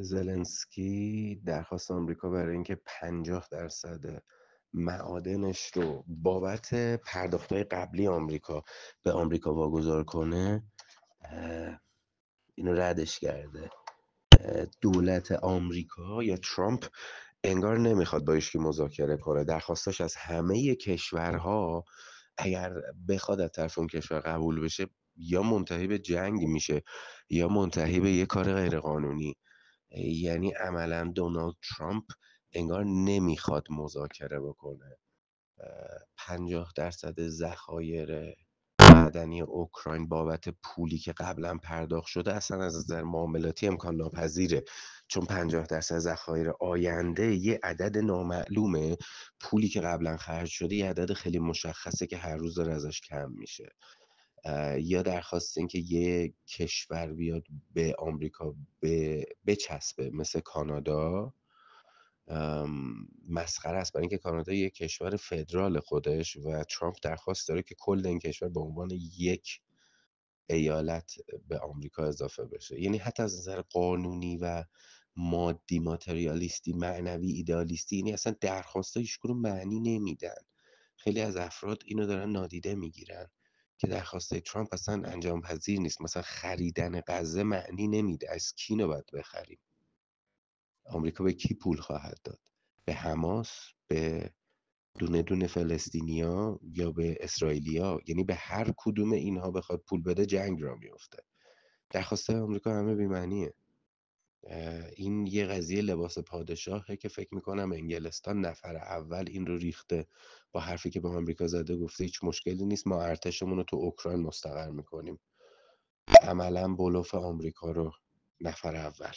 زلنسکی درخواست آمریکا برای اینکه 50% معادنش رو بابت پرداخت‌های قبلی آمریکا به آمریکا واگذار کنه، اینو ردش کرده. دولت آمریکا یا ترامپ انگار نمیخواد با هیچکی مذاکره کنه. درخواستاش از همه کشورها اگر بخواد از طرف اون کشور قبول بشه، یا منتهی به جنگ میشه یا منتهی به یه کار غیرقانونی. یعنی عملا دونالد ترامپ انگار نمیخواد مذاکره بکنه. 50% ذخایر معدنی اوکراین بابت پولی که قبلا پرداخت شده اصلا از نظر معاملاتی امکان ناپذیره، چون 50% ذخایر آینده یه عدد نامعلومه. پولی که قبلا خرج شده یه عدد خیلی مشخصه که هر روز داره ازش کم میشه. یا درخواست این که یه کشور بیاد به آمریکا بچسبه مثل کانادا، مسخره است، برای اینکه کانادا یک کشور فدرال خودش و ترامپ درخواست داره که کل این کشور به عنوان یک ایالت به آمریکا اضافه بشه. یعنی حتی از نظر قانونی و مادی، ماتریالیستی، معنوی، ایدئالیستی، یعنی اصلا درخواستا هیچ کدوم معنی نمیدن. خیلی از افراد اینو دارن نادیده میگیرن که درخواسته ترامپ اصلا انجام پذیر نیست. مثلا خریدن غزه معنی نمیده. از کی اینو باید بخریم؟ آمریکا به کی پول خواهد داد؟ به حماس؟ به دونه دونه فلسطینیا یا به اسرائیلیا؟ یعنی به هر کدوم اینها بخواد پول بده جنگ را میفته. درخواسته آمریکا همه بی‌معنیه. این یه قضیه لباس پادشاهه که فکر میکنم انگلستان نفر اول این رو ریخته، با حرفی که به آمریکا زده، گفته هیچ مشکلی نیست، ما ارتشمون رو تو اوکراین مستقر میکنیم. عملا بلوف آمریکا رو نفر اول